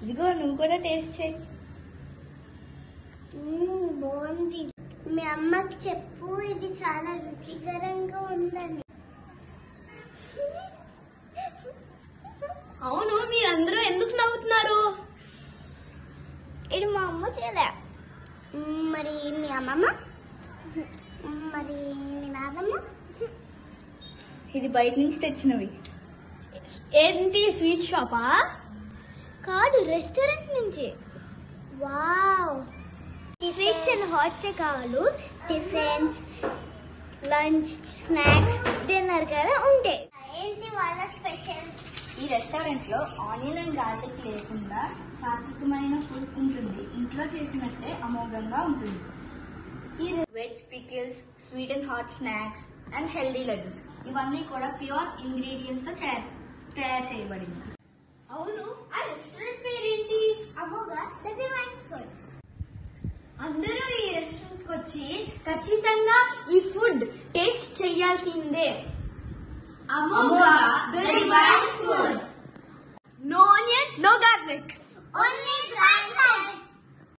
ఇదిగో నువ్వు కూడా టేస్ట్ చేయి. బాగుంది. మీ అమ్మకి చెప్పు ఇది చాలా రుచికరంగా ఉందని. అవును, మీరందరూ ఎందుకు నవ్వుతున్నారు? ఇది మా అమ్మ చేయలే. మరి మీ అమ్మమ్మ, మరి మీ నాన్నమ్మ? ఇది బయట నుంచి తెచ్చినవి. ఏంటి, స్వీట్ షాపా? కాదు, రెస్టారెంట్ నుంచి. వావ్, స్వీట్స్ అండ్ హాట్స్ కావాలి. టిఫిన్స్, లంచ్, స్నాక్స్, డిన్నర్ కూడా ఉంటాయి. ఏంటి వాళ్ళ స్పెషల్? ఈ రెస్టారెంట్ లో ఆనియన్ అండ్ గార్లిక్ లేకుండా సాత్వికమైన ఫుడ్ ఉంటుంది. ఇంట్లో చేసినట్టే అమోఘంగా ఉంటుంది. ఈ veg pickles, sweet and hot snacks and healthy laddoos ఇవన్నీ కూడా ప్యూర్ ఇంగ్రీడియంట్స్ తో తయారు చేయబడింది. అవును, ఆ రెస్టారెంట్ పేరేంటి? Amogha divine food. అందరూ ఈ రెస్టారెంట్ కి వచ్చి ఖచ్చితంగా ఈ ఫుడ్ టేస్ట్ చేయాల్సిందే. Amogha the divine